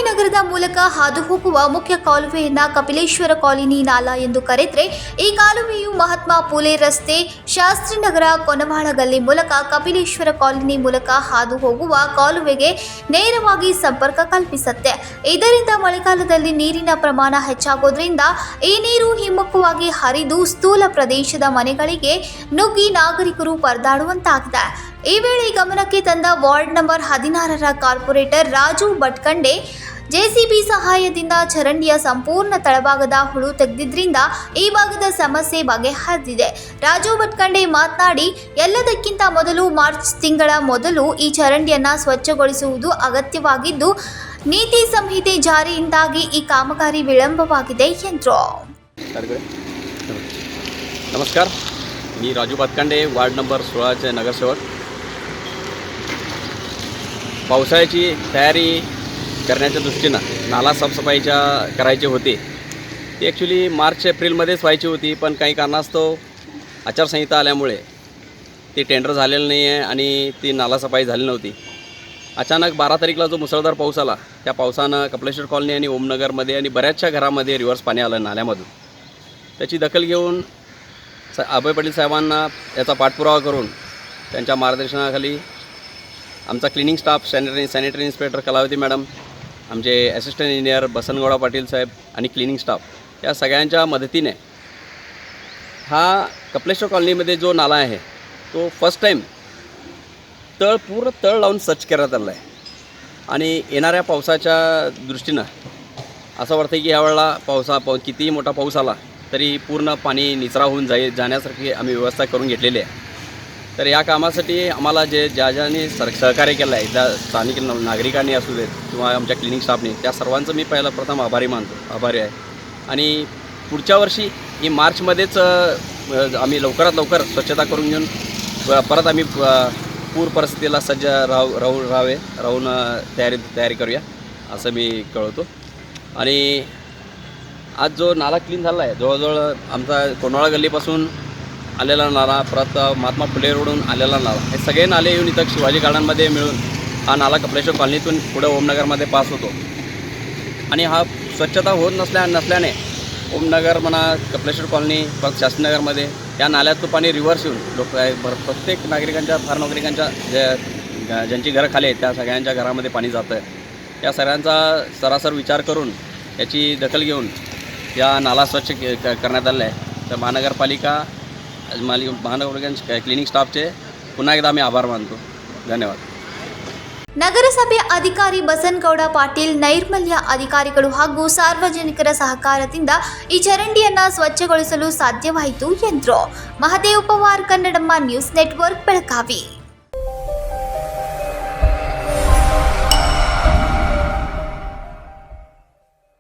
ಬೆಳಗಾವಿ ನಗರದ ಮೂಲಕ ಹಾದು ಹೋಗುವ ಮುಖ್ಯ ಕಾಲುವೆಯನ್ನ ಕಪಿಲೇಶ್ವರ ಕಾಲೋನಿ ನಾಲಾ ಎಂದು ಕರೆದರೆ ಈ ಕಾಲುವೆಯು ಮಹಾತ್ಮ ಫೂಲೆ ರಸ್ತೆ, ಶಾಸ್ತ್ರಿನಗರ, ಕೊನವಾಳ ಗಲ್ಲಿ ಮೂಲಕ ಕಪಿಲೇಶ್ವರ ಕಾಲೋನಿ ಮೂಲಕ ಹಾದು ಹೋಗುವ ಕಾಲುವೆಗೆ ನೇರವಾಗಿ ಸಂಪರ್ಕ ಕಲ್ಪಿಸುತ್ತೆ. ಇದರಿಂದ ಮಳೆಗಾಲದಲ್ಲಿ ನೀರಿನ ಪ್ರಮಾಣ ಹೆಚ್ಚಾಗೋದ್ರಿಂದ ಈ ನೀರು ಹಿಮ್ಮುಖವಾಗಿ ಹರಿದು ಸ್ಥೂಲ ಪ್ರದೇಶದ ಮನೆಗಳಿಗೆ ನುಗ್ಗಿ ನಾಗರಿಕರು ಪರದಾಡುವಂತಾಗಿದೆ. ಈ ವೇಳೆ ಗಮನಕ್ಕೆ ತಂದ ವಾರ್ಡ್ ನಂಬರ್ 16ರ ಕಾರ್ಪೊರೇಟರ್ ರಾಜು ಭಟ್ಕಂಡೆ ಜೆಸಿಬಿ ಸಹಾಯದಿಂದ ಚರಂಡಿಯ ಸಂಪೂರ್ಣ ತಳಭಾಗದ ಹುಳು ತೆಗೆದಿದ್ದರಿಂದ ಈ ಭಾಗದ ಸಮಸ್ಯೆ ಬಗೆಹರಿದಿದೆ. ರಾಜು ಭಟ್ಕಂಡೆ ಮಾತನಾಡಿ, ಎಲ್ಲದಕ್ಕಿಂತ ಮೊದಲು ಮಾರ್ಚ್ ತಿಂಗಳ ಮೊದಲು ಈ ಚರಂಡಿಯನ್ನು ಸ್ವಚ್ಛಗೊಳಿಸುವುದು ಅಗತ್ಯವಾಗಿದ್ದು, ನೀತಿ ಸಂಹಿತೆ ಜಾರಿಯಿಂದಾಗಿ ಈ ಕಾಮಗಾರಿ ವಿಳಂಬವಾಗಿದೆ ಎಂದರು. नमस्कार, मी राजू भातकांडे, वार्ड नंबर 16चे नगरसेवक. पावसाळ्याची तयारी करण्याच्या दृष्टीनं नाला साफसफाईच्या करायची होती. ती ॲक्च्युली मार्च-एप्रिलमध्येच व्हायची होती, पण काही कारणास्तव आचारसंहिता आल्यामुळे ती टेंडर झालेलं नाही आहे आणि ती नाला सफाई झाली नव्हती. अचानक 12 तारीखला जो मुसळधार पाऊस आला, त्या पावसानं कपिलेश्वर कॉलनी आणि ओमनगरमध्ये आणि बऱ्याचशा घरामध्ये रिव्हर्स पाणी आलं नाल्यामधून. त्याची दखल घेऊन अभय पाटील साहेबांना याचा पाठपुरावा करून त्यांच्या मार्गदर्शनाखाली आमचा cleaning staff, sanitary inspector Kalavati madam, आमचे असिस्टंट इंजिनियर बसनगौडा पाटील साहेब आणि क्लिनिंग स्टाफ या सगळ्यांच्या मदतीने हा कपिलेश्वर कॉलनीमध्ये जो नाला आहे तो फर्स्ट टाईम पूर्ण तळ लावून स्वच्छ करण्यात आला आहे. आणि येणाऱ्या पावसाच्या दृष्टीनं असं वाटतं की यावेळेला कितीही मोठा पाऊस आला तरी पूर्ण पाणी निचरा होऊन जाण्यासारखी आम्ही व्यवस्था करून घेतलेली आहे. तर या कामासाठी आम्हाला ज्याने सहकार्य केलं आहे, त्या स्थानिक नागरिकांनी असू देत किंवा आमच्या क्लिनिक स्टाफने, त्या सर्वांचं मी प्रथम आभारी आहे. आणि पुढच्या वर्षी ही मार्चमध्येच आम्ही लवकरात लवकर स्वच्छता करून घेऊन परत आम्ही पूर परिस्थितीला सज्ज राहून तयारी करूया असं मी कळवतो. आणि आज जो नाला क्लीन झाला आहे, जवळजवळ आमचा कोनवाळा गल्लीपासून आलेला नाला, परत महात्मा फुले रोडून आलेला नाला, हे सगळे नाले येऊन इथं शिवाजी गार्डनमध्ये मिळून हा नाला कपिलेश्वर कॉलनीतून पुढे ओमनगरमध्ये पास होतो. आणि हा स्वच्छता होत नसल्याने ओमनगर म्हणा, कपिलेश्वर कॉलनी, परत शास्त्रीनगरमध्ये या नाल्यात तो पाणी रिव्हर्स येऊन प्रत्येक नागरिकांच्या ज्यांची घरं खाली आहेत त्या सगळ्यांच्या घरामध्ये पाणी जातं आहे. या सगळ्यांचा सरासर विचार करून याची दखल घेऊन या नाला स्वच्छ करण्यात आलेला आहे. तर महानगरपालिका क्लिनिक स्टाफचे पुन्हा एकदा मी आभार मानतो. धन्यवाद. ನಗರಸಭೆ ಅಧಿಕಾರಿ ಬಸನಗೌಡ ಪಾಟೀಲ್, ನೈರ್ಮಲ್ಯ ಅಧಿಕಾರಿಗಳು ಹಾಗೂ ಸಾರ್ವಜನಿಕರ ಸಹಕಾರದಿಂದ ಈ ಚರಂಡಿಯನ್ನು ಸ್ವಚ್ಛಗೊಳಿಸಲು ಸಾಧ್ಯವಾಯಿತು ಎಂದರು. Mahadev Pawar, Kannadamma news network, Belagavi.